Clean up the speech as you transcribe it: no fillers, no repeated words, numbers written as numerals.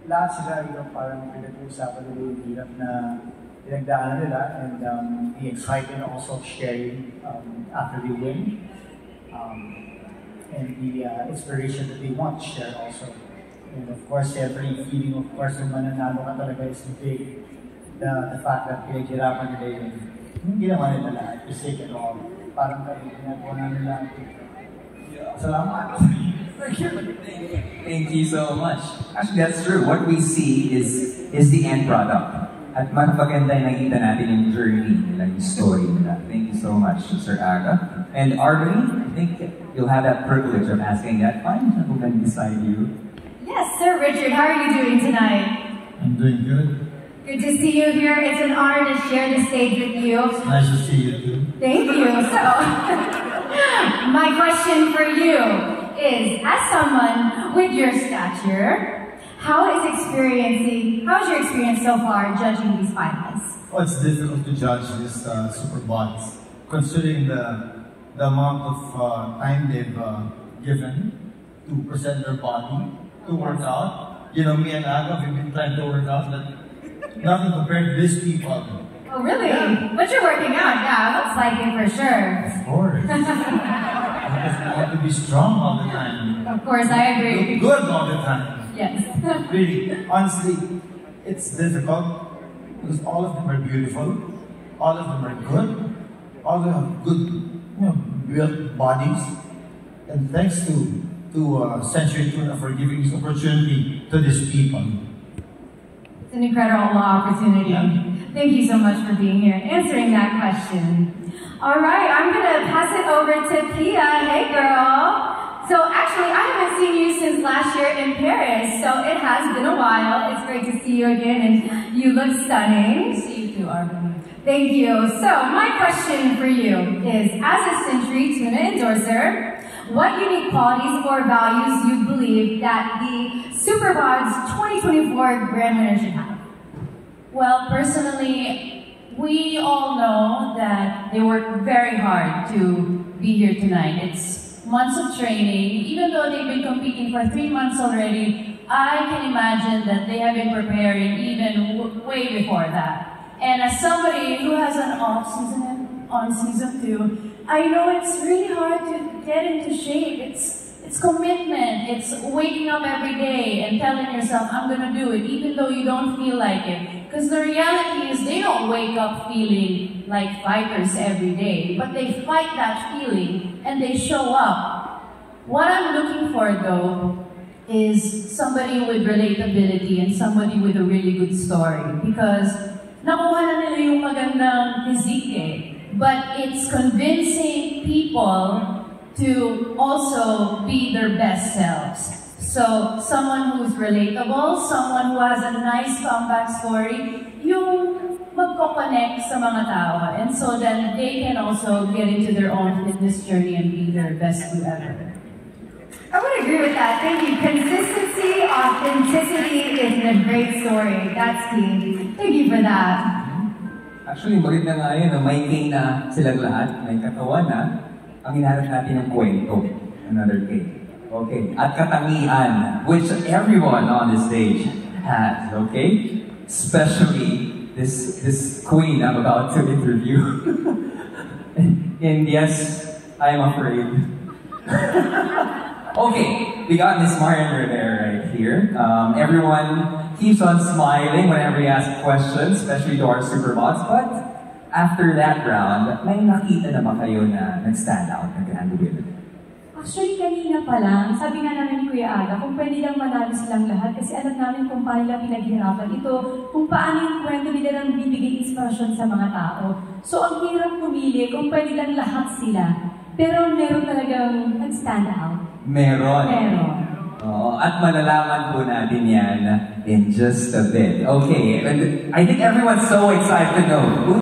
lahat sila yung parang pinag-uusapan nila yung hirap na pinagdaanan nila, and the excitement also of sharing after they win, and the inspiration that they want to share also. And of course, every feeling, of course, yung mananalo ka talaga is big. The fact that pinaghirapan nila yung ginawa nila lahat, to say it all, parang ginagawa na nila. Salamat. Thank you so much. Actually, that's true. What we see is the end product. At magpaganda yung nakita natin yung journey nila, yung story nila. Thank you so much, Sir Aga. And Arvin, I think you'll have that privilege of asking that fine gentleman beside you. Yes, Sir Richard, how are you doing tonight? I'm doing good. Good to see you here. It's an honor to share the stage with you. It's nice to see you too. Thank you. So, my question for you is, as someone with your stature, how is your experience so far judging these finals? Well, it's difficult to judge these Superbots, considering the amount of time they've given to present their body, to work out. You know, me and Aga, we've been trying to work out, but nothing compared to these people. Oh, really? Yeah. But you're working out, yeah, looks like it for sure. Of course. Because we want to be strong all the time. Of course, I agree. Look good all the time. Yes. Really, honestly, it's difficult because all of them are beautiful, all of them are good, all of them have good, built bodies, and thanks to Century Tuna for giving this opportunity to these people. It's an incredible opportunity. Yeah. Thank you so much for being here and answering that question. All right, I'm gonna pass it over to Pia. Hey, girl. So actually, I haven't seen you since last year in Paris, so it has been a while. It's great to see you again, and you look stunning. See you too, Arvin. Thank you. So my question for you is, as a Century Tuna endorser, what unique qualities or values you believe that the Superbots 2024 Grand Winner should have? Well, personally, we all know that they work very hard to be here tonight. It's months of training. Even though they've been competing for 3 months already, I can imagine that they have been preparing even way before that. And as somebody who has an off-season and on-season too, I know it's really hard to get into shape. It's commitment. It's waking up every day and telling yourself, I'm gonna do it, even though you don't feel like it. Because the reality is they don't wake up feeling like fighters every day, but they fight that feeling and they show up. What I'm looking for though is somebody with relatability and somebody with a really good story, because nakuha na nila yung magandang physique eh. But it's convincing people to also be their best selves. So, someone who's relatable, someone who has a nice comeback story, yung magko-connect sa mga tao. And so then they can also get into their own fitness journey and be their best do ever. I would agree with that. Thank you. Consistency, authenticity is a great story. That's key. Thank you for that. Actually, maganda nga yun, may king na silang lahat, may katawan na, ang hinahanap natin ng kwento, another king. Okay, at katangian, which everyone on the stage has, okay? Especially this queen I'm about to interview. And yes, I'm afraid. Okay, we got Miss Marian Rivera right here. Everyone keeps on smiling whenever we ask questions, especially to our Superbots. But after that round, may nakita na ba kayo na nag-stand out, nag-hand win? Actually, kanina pa lang, sabi nga namin ni Kuya Aga, kung pwede lang manalo silang lahat, kasi alam namin kung paano nila pinaghirapan ito, kung paano yung kwento nila nang bibigay inspirasyon sa mga tao. So, ang hirap pumili kung pwede lang lahat sila. Pero meron talagang nag-stand out. Meron. Meron. At malalaman po natin yan in just a bit. Okay, and I think everyone's so excited to know.